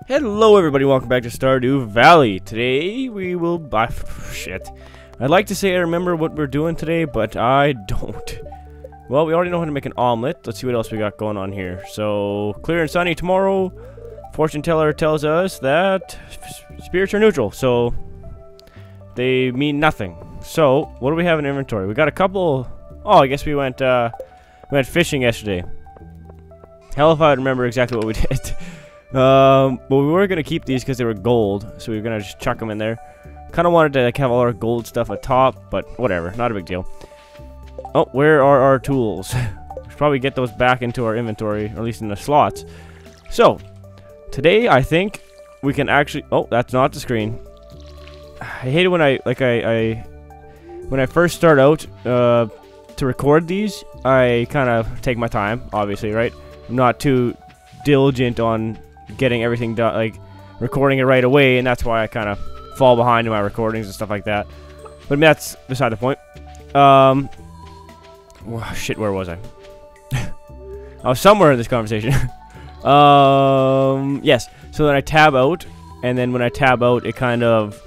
Hello everybody, welcome back to Stardew Valley. Today we will buy shit. I'd like to say I remember what we're doing today, but I don't. Well, we already know how to make an omelet. Let's see what else we got going on here. So, clear and sunny tomorrow. Fortune teller tells us that spirits are neutral, so they mean nothing. So, what do we have in inventory? We got a couple. Oh, I guess we went fishing yesterday. Hell if I would remember exactly what we did. But we were gonna keep these because they were gold, so we were gonna just chuck them in there. Kind of wanted to like have all our gold stuff atop, but whatever, not a big deal. Oh, where are our tools? We should probably get those back into our inventory, or at least in the slots. So today, I think we can actually. Oh, that's not the screen. I hate it when when I first start out to record these. I kind of take my time, obviously, right? I'm not too diligent on getting everything done, like recording it right away, and that's why I kind of fall behind in my recordings and stuff like that. But I mean, that's beside the point. Well, shit, where was I? I was somewhere in this conversation. Yes. So then I tab out, and then when I tab out, it kind of,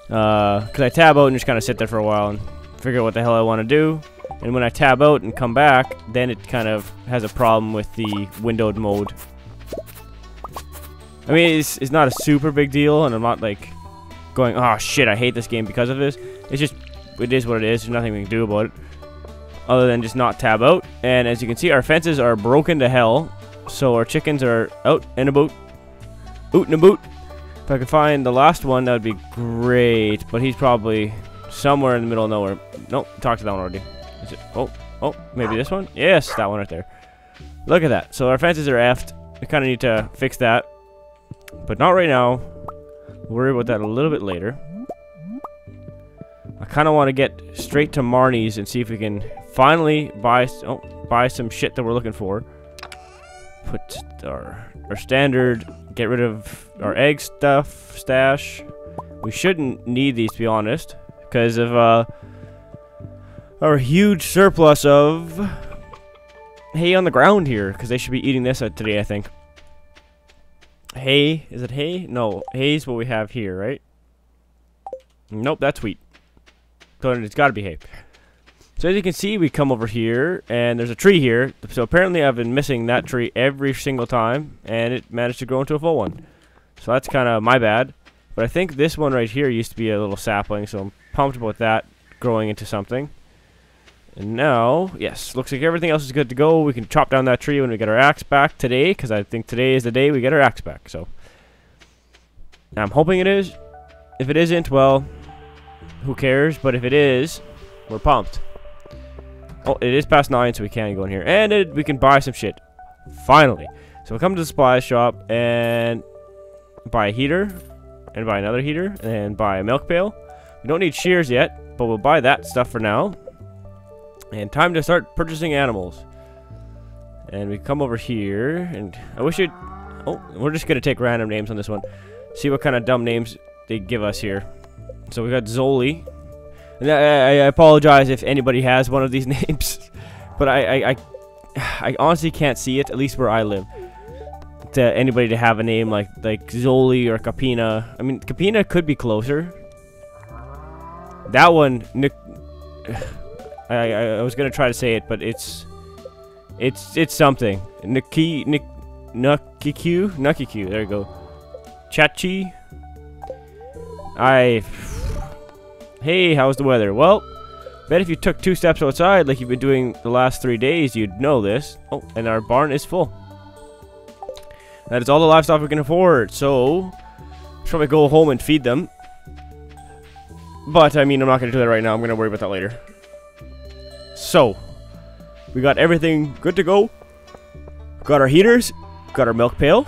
because I tab out and just kind of sit there for a while and figure out what the hell I want to do. And when I tab out and come back, then it kind of has a problem with the windowed mode. I mean, it's not a super big deal, and I'm not like going, oh shit, I hate this game because of this. It's just, it is what it is. There's nothing we can do about it other than just not tab out. And as you can see, our fences are broken to hell, so our chickens are out and about. Oot and about. If I could find the last one, that would be great, but he's probably somewhere in the middle of nowhere. Nope, talked to that one already. Is it? Oh, maybe this one? Yes, that one right there. Look at that. So our fences are effed. We kind of need to fix that. But not right now. We'll worry about that a little bit later. I kind of want to get straight to Marnie's and see if we can finally buy some shit that we're looking for. Put our standard, get rid of our egg stuff, stash. We shouldn't need these, to be honest, because of our huge surplus of hay on the ground here, because they should be eating this today, I think. Hay? Is it hay? No, hay's what we have here, right? Nope, that's wheat. So it's got to be hay. So as you can see, we come over here, and there's a tree here. So apparently I've been missing that tree every single time, and it managed to grow into a full one. So that's kind of my bad. But I think this one right here used to be a little sapling, so I'm pumped about that growing into something. And now, yes, looks like everything else is good to go. We can chop down that tree when we get our axe back today, because I think today is the day we get our axe back. So I'm hoping it is. If it isn't, well, who cares? But if it is, we're pumped. Oh, it is past 9, so we can go in here. And we can buy some shit. Finally. So we'll come to the supply shop and buy a heater, and buy another heater, and buy a milk pail. We don't need shears yet, but we'll buy that stuff for now. And time to start purchasing animals. And we come over here, and I wish it. Oh, we're just gonna take random names on this one. See what kind of dumb names they give us here. So we got Zoli. And I apologize if anybody has one of these names, but I honestly can't see it, at least where I live. To anybody to have a name like Zoli or Capina. I mean, Capina could be closer. That one, Nick. I was gonna try to say it, but it's something. Nukiku. There you go. Chachi. Hey, how's the weather? Well, bet if you took 2 steps outside like you've been doing the last 3 days, you'd know this. Oh, and our barn is full. That is all the livestock we can afford. So, should probably go home and feed them. But I mean, I'm not gonna do that right now. I'm gonna worry about that later. So, we got everything good to go. Got our heaters, got our milk pail,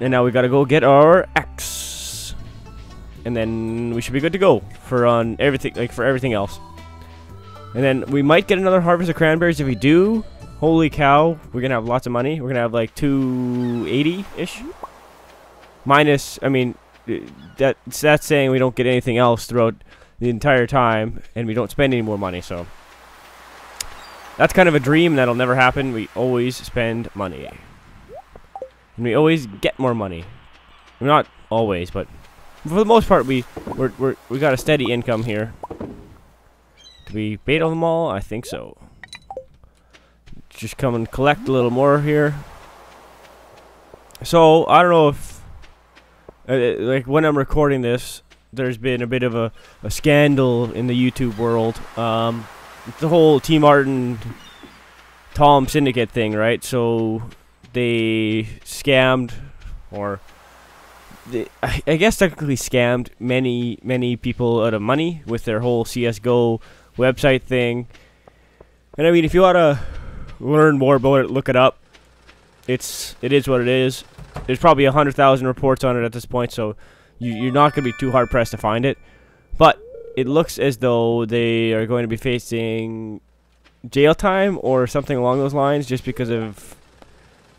and now we gotta go get our axe. And then we should be good to go for everything else. And then we might get another harvest of cranberries. If we do, holy cow, we're gonna have lots of money. We're gonna have like 280-ish. Minus, I mean, that's saying we don't get anything else throughout the entire time, and we don't spend any more money, so. That's kind of a dream that'll never happen. We always spend money. And we always get more money. Not always, but for the most part, we got a steady income here. Did we bait on them all? I think so. Just come and collect a little more here. So I don't know if, like, when I'm recording this, there's been a bit of a scandal in the YouTube world. The whole T. Martin, Tom Syndicate thing, right? So they scammed, or I guess technically scammed many people out of money with their whole CSGO website thing. And I mean, if you want to learn more about it, look it up. It is what it is. There's probably 100,000 reports on it at this point, so you're not going to be too hard pressed to find it. But it looks as though they are going to be facing jail time or something along those lines, just because of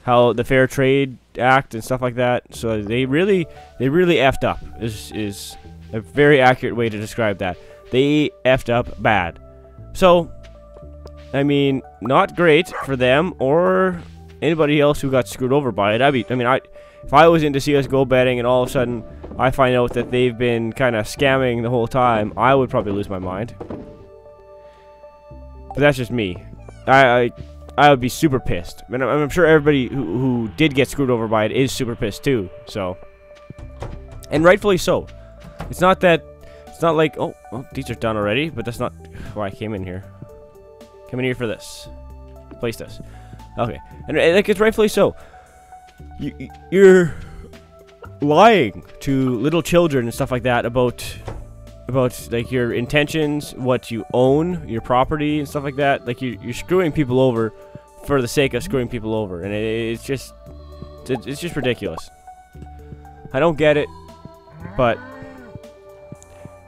how the Fair Trade Act and stuff like that. So they really effed up. Is a very accurate way to describe that. They effed up bad. So, I mean, not great for them or anybody else who got screwed over by it. If I was into CSGO betting and all of a sudden I find out that they've been kind of scamming the whole time, I would probably lose my mind. But that's just me. I would be super pissed. And I'm sure everybody who did get screwed over by it is super pissed too. So, and rightfully so. It's not like, oh, these are done already, but that's not why I came in here. Come in here for this. Place this. Okay, and like, it's rightfully so. You're lying to little children and stuff like that about like your intentions, what you own, your property and stuff like that. Like you're screwing people over for the sake of screwing people over, and it's just ridiculous. I don't get it, but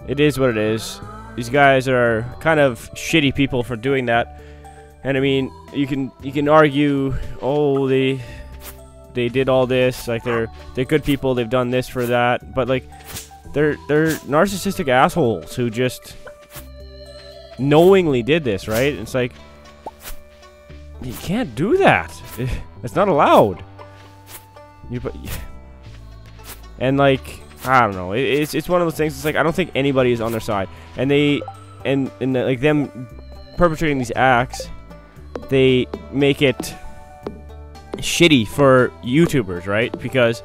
it is what it is. These guys are kind of shitty people for doing that. And I mean, you can argue, oh, they did all this, like they're good people, they've done this for that, but like they're narcissistic assholes who just knowingly did this, right? It's like, you can't do that. It's not allowed. And like, I don't know. It's one of those things. It's like, I don't think anybody is on their side, and like them perpetrating these acts, they make it shitty for YouTubers, right? Because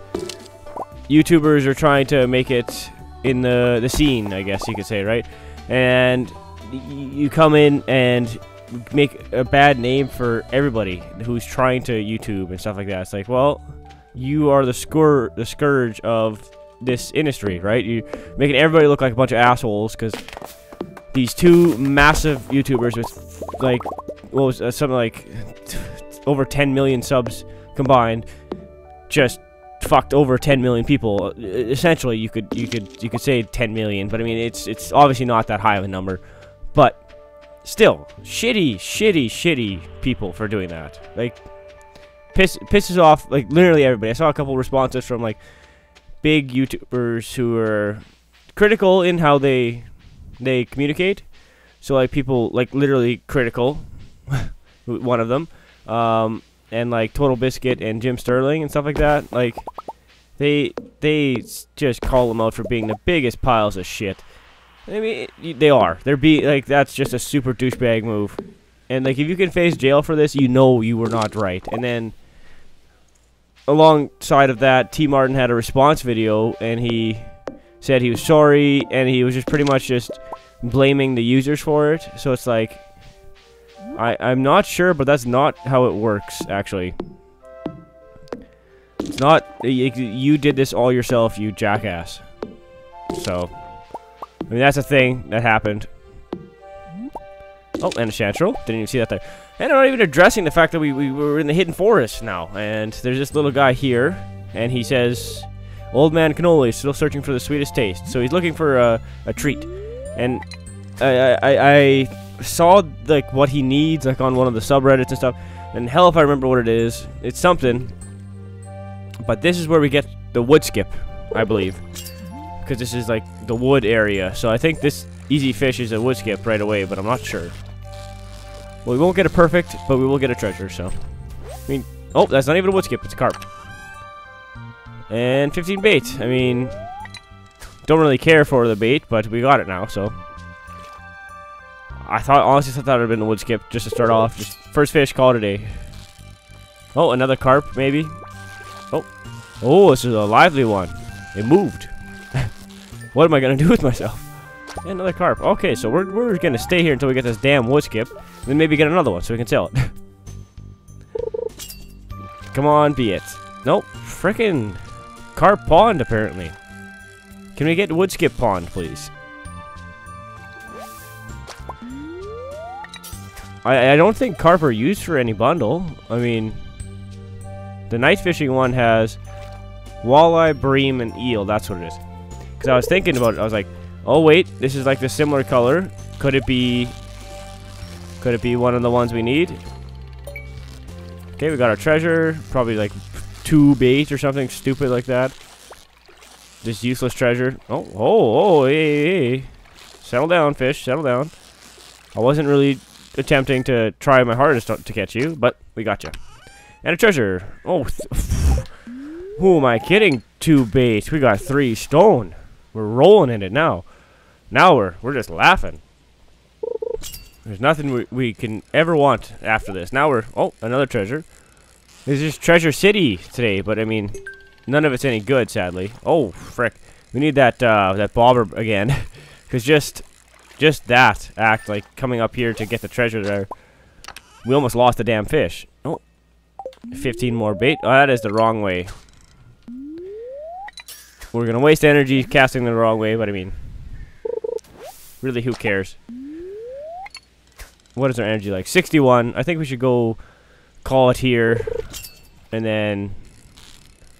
YouTubers are trying to make it in the scene, I guess you could say, right? And you come in and make a bad name for everybody who's trying to YouTube and stuff like that. It's like, well, you are the scourge of this industry, right? You're making everybody look like a bunch of assholes because these two massive YouTubers with like, what was something like over 10 million subs combined just fucked over 10 million people. Essentially, you could say 10 million, but I mean, it's obviously not that high of a number, but still shitty people for doing that. Like, pisses off like literally everybody. I saw a couple responses from like big YouTubers who are critical in how they communicate. So like people like literally critical, one of them, and like Total Biscuit and Jim Sterling and stuff like that. Like they just call them out for being the biggest piles of shit. I mean, they are. They're like, that's just a super douchebag move. And like, if you can face jail for this, you know you were not right. And then alongside of that, T. Martin had a response video, and he said he was sorry, and he was just pretty much just blaming the users for it. So it's like, I'm not sure, but that's not how it works, actually. It's not, you did this all yourself, you jackass. So, I mean, that's a thing that happened. Oh, and a Chantrel. Didn't even see that there. And I'm not even addressing the fact that we were in the hidden forest now. And there's this little guy here, and he says, "Old man cannoli still searching for the sweetest taste." So he's looking for a treat. And I saw like what he needs like on one of the subreddits and stuff. And hell if I remember what it is. It's something. But this is where we get the wood skip, I believe. Because this is like the wood area. So I think this easy fish is a wood skip right away, but I'm not sure. Well, we won't get a perfect, but we will get a treasure, so. I mean, oh, that's not even a wood skip, it's a carp. And 15 bait. I mean, don't really care for the bait, but we got it now, so. Honestly thought it would have been the wood skip just to start off. Just first fish, call it a day. Oh, another carp, maybe. Oh, this is a lively one. It moved. What am I gonna do with myself? And another carp. Okay, so we're gonna stay here until we get this damn wood skip, and then maybe get another one so we can sell it. Come on, be it. Nope, frickin' carp pond apparently. Can we get wood skip pond, please? I don't think carp are used for any bundle. I mean, the night fishing one has walleye, bream, and eel. That's what it is. Because I was thinking about it. I was like, oh wait, this is like the similar color. Could it be one of the ones we need? Okay, we got our treasure. Probably like 2 bait or something stupid like that. This useless treasure. Oh, hey. Settle down, fish. Settle down. I wasn't really attempting to try my hardest to catch you, but we got you. And a treasure. Oh, who am I kidding? 2 bait. We got 3 stone. We're rolling in it now. Now we're just laughing. There's nothing we can ever want after this. Now we're another treasure. This is Treasure City today, but I mean, none of it's any good, sadly. Oh, frick. We need that bobber again, because just that act, like coming up here to get the treasure there, we almost lost the damn fish. Oh, 15 more bait. Oh, that is the wrong way. We're gonna waste energy casting the wrong way, but I mean, really, who cares? What is our energy like? 61. I think we should go call it here, and then.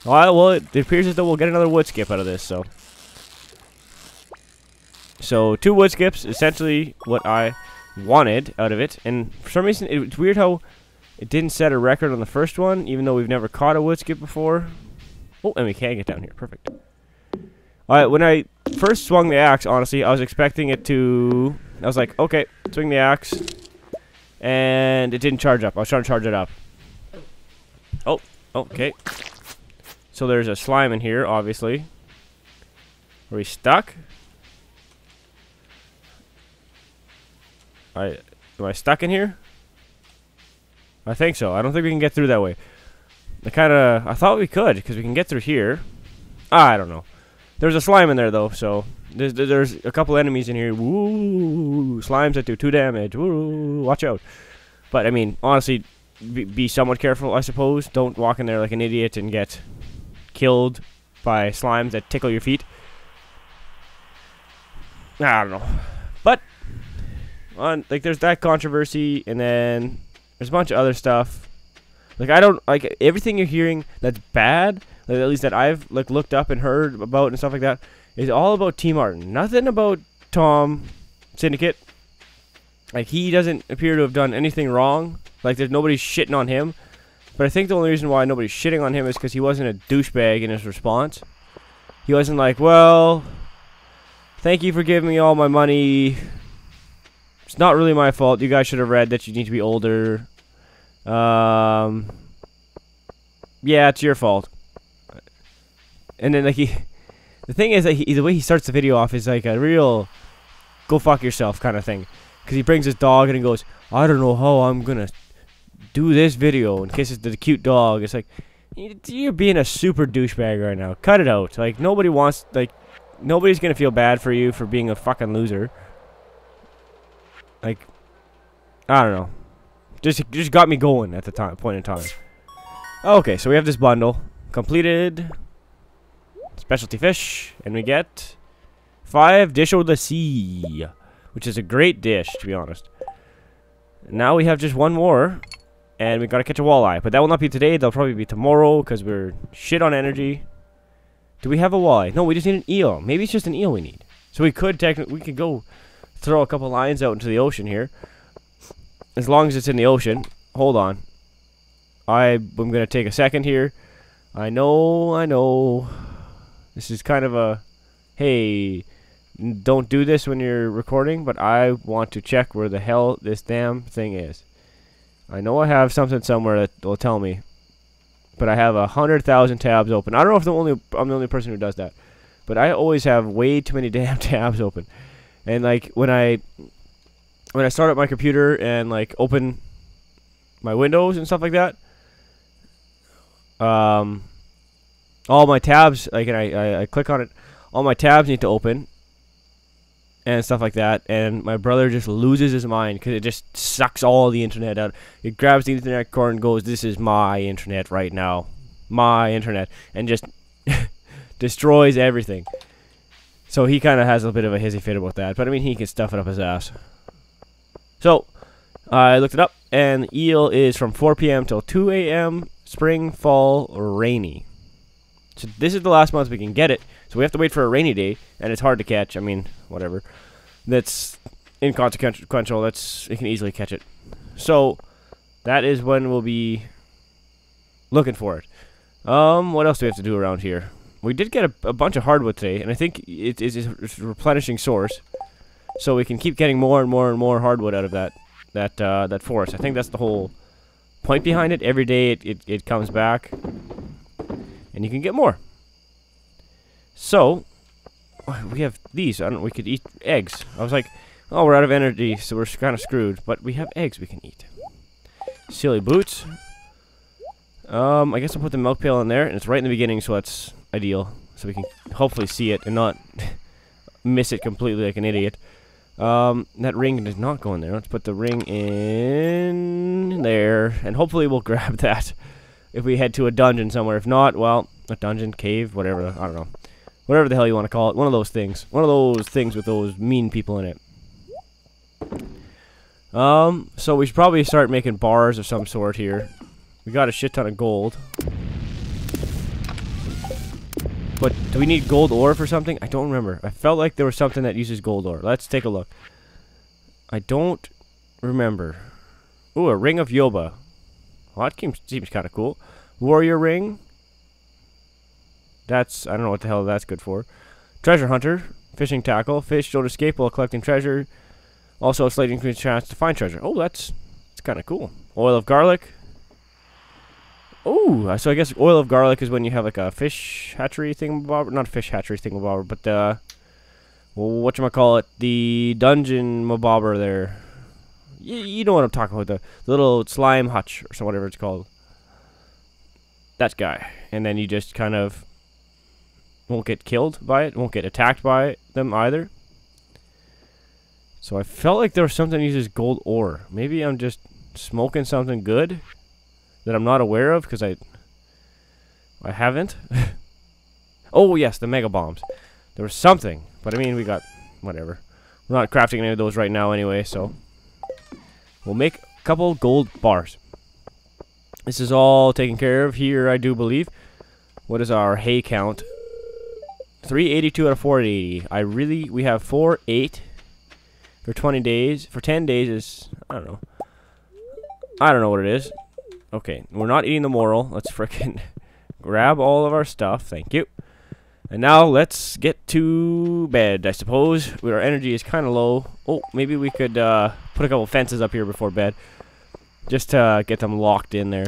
Well, it appears as though we'll get another wood skip out of this. So 2 wood skips, essentially what I wanted out of it. And for some reason, it's weird how it didn't set a record on the first one, even though we've never caught a wood skip before. Oh, and we can get down here. Perfect. Alright, when I first swung the axe, honestly, I was expecting it to. I was like, okay, swing the axe, and it didn't charge up. I was trying to charge it up. Oh, okay. So there's a slime in here, obviously. Are we stuck? Am I stuck in here? I think so. I don't think we can get through that way. I thought we could, because we can get through here. I don't know. There's a slime in there, though, so there's a couple enemies in here. Woo! Slimes that do 2 damage. Woo! Watch out. But, I mean, honestly, be somewhat careful, I suppose. Don't walk in there like an idiot and get killed by slimes that tickle your feet. I don't know. But, like, there's that controversy, and then there's a bunch of other stuff. Like, I don't, like, everything you're hearing that's bad, like, at least that I've, like, looked up and heard about and stuff like that, is all about T. Martin. Nothing about Tom Syndicate. Like, he doesn't appear to have done anything wrong. Like, there's nobody shitting on him. But I think the only reason why nobody's shitting on him is because he wasn't a douchebag in his response. He wasn't like, well, thank you for giving me all my money. It's not really my fault. You guys should have read that you need to be older. Yeah, it's your fault. And then, like, the thing is that the way he starts the video off is like a real go fuck yourself kind of thing. Because he brings his dog and he goes, I don't know how I'm going to do this video and kisses the cute dog. It's like, you're being a super douchebag right now. Cut it out. Like, nobody's going to feel bad for you for being a fucking loser. Like, I don't know. Just got me going at the point in time. Okay, so we have this bundle completed. Specialty fish, and we get 5 dish o' the sea, which is a great dish, to be honest. Now we have just 1 more, and we gotta catch a walleye, but that will not be today. That'll probably be tomorrow because we're shit on energy. Do we have a walleye? No, we just need an eel. Maybe it's just an eel we need. So we could go throw a couple lines out into the ocean here. As long as it's in the ocean. Hold on. I'm going to take a second here. I know. This is kind of a, hey, don't do this when you're recording, but I want to check where the hell this damn thing is. I know I have something somewhere that will tell me. but I have 100,000 tabs open. I don't know if I'm the only person who does that, but I always have way too many damn tabs open. And like when I start up my computer and like open my windows and stuff like that, all my tabs, like, and I click on it, all my tabs need to open and stuff like that, and my brother just loses his mind because it just sucks all the internet out. It grabs the internet cord and goes, "This is my internet right now, my internet," and just destroys everything. So he kind of has a bit of a hissy fit about that, but I mean, he can stuff it up his ass. So I looked it up, and eel is from 4 p.m. till 2 a.m. Spring, fall, rainy. So this is the last month we can get it. So we have to wait for a rainy day, and it's hard to catch. I mean, whatever. That's inconsequential. You can easily catch it. So that is when we'll be looking for it. What else do we have to do around here? We did get a bunch of hardwood today, and I think it's a replenishing source, so we can keep getting more and more and more hardwood out of that forest. I think that's the whole point behind it. Every day it comes back, and you can get more. So we have these. We could eat eggs. I was like, oh, we're out of energy, so we're kind of screwed. But we have eggs we can eat. Silly boots. I guess I'll put the milk pail in there, and it's right in the beginning, so that's ideal. So we can hopefully see it and not miss it completely like an idiot. That ring does not go in there. Let's put the ring in there, and hopefully we'll grab that if we head to a dungeon somewhere. If not, well, a dungeon, cave, whatever, I don't know. Whatever the hell you want to call it. One of those things. One of those things with those mean people in it. So we should probably start making bars of some sort here. We got a shit ton of gold. But do we need gold ore for something? I don't remember. I felt like there was something that uses gold ore. Let's take a look. I don't remember. Ooh, a ring of Yoba. Well, that seems kind of cool. Warrior ring. I don't know what the hell that's good for. Treasure hunter. Fishing tackle. Fish don't escape while collecting treasure. Also a slight increased chance to find treasure. Oh, that's kind of cool. Oil of garlic. Oh, so I guess oil of garlic is when you have like a fish hatchery thingamabobber. Not a fish hatchery thingamabobber, but whatchamacallit, the dungeon mabobber there. You know what I'm talking about, the little slime hutch or whatever it's called. That guy. And then you just kind of won't get killed by it, won't get attacked by them either. So I felt like there was something that uses gold ore. Maybe I'm just smoking something good that I'm not aware of because I haven't. Oh yes, the mega bombs. There was something, but I mean we got whatever. We're not crafting any of those right now anyway, so we'll make a couple gold bars. This is all taken care of here, I do believe. What is our hay count? 382 out of 480. We have 408 for 20 days. For 10 days is, I don't know what it is. Okay, we're not eating the moral. Let's frickin' grab all of our stuff. Thank you. And now let's get to bed, I suppose. Our energy is kind of low. Oh, maybe we could put a couple fences up here before bed. Just to get them locked in there.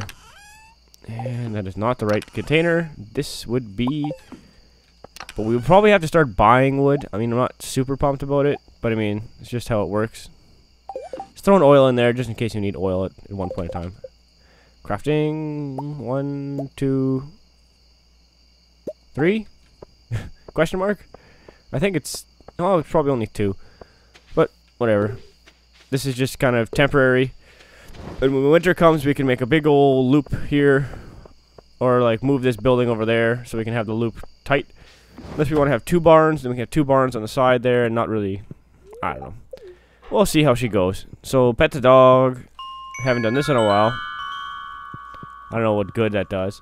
And that is not the right container. This would be... But we would probably have to start buying wood. I mean, I'm not super pumped about it. But I mean, it's just how it works. Just throwing oil in there just in case you need oil at one point in time. Crafting 1, 2, 3? Question mark? I think it's probably only 2. But whatever. This is just kind of temporary. And when winter comes, we can make a big old loop here, or like move this building over there so we can have the loop tight. Unless we want to have 2 barns, then we can have 2 barns on the side there, and not really. I don't know. We'll see how she goes. So pet the dog. Haven't done this in a while. I don't know what good that does.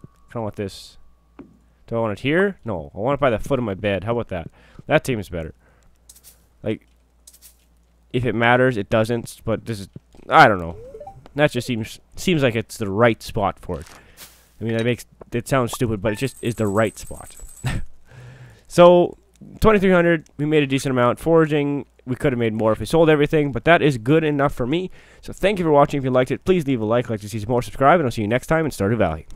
I don't want this. Do I want it here? No, I want it by the foot of my bed. How about that? That seems better. Like, if it matters, it doesn't. But this is, I don't know. That just seems like it's the right spot for it. I mean, it sounds stupid, but it just is the right spot. So 2,300. We made a decent amount. Foraging we could have made more if we sold everything, but that is good enough for me. So thank you for watching. If you liked it, please leave a like to see some more, subscribe, and I'll see you next time in Stardew Valley.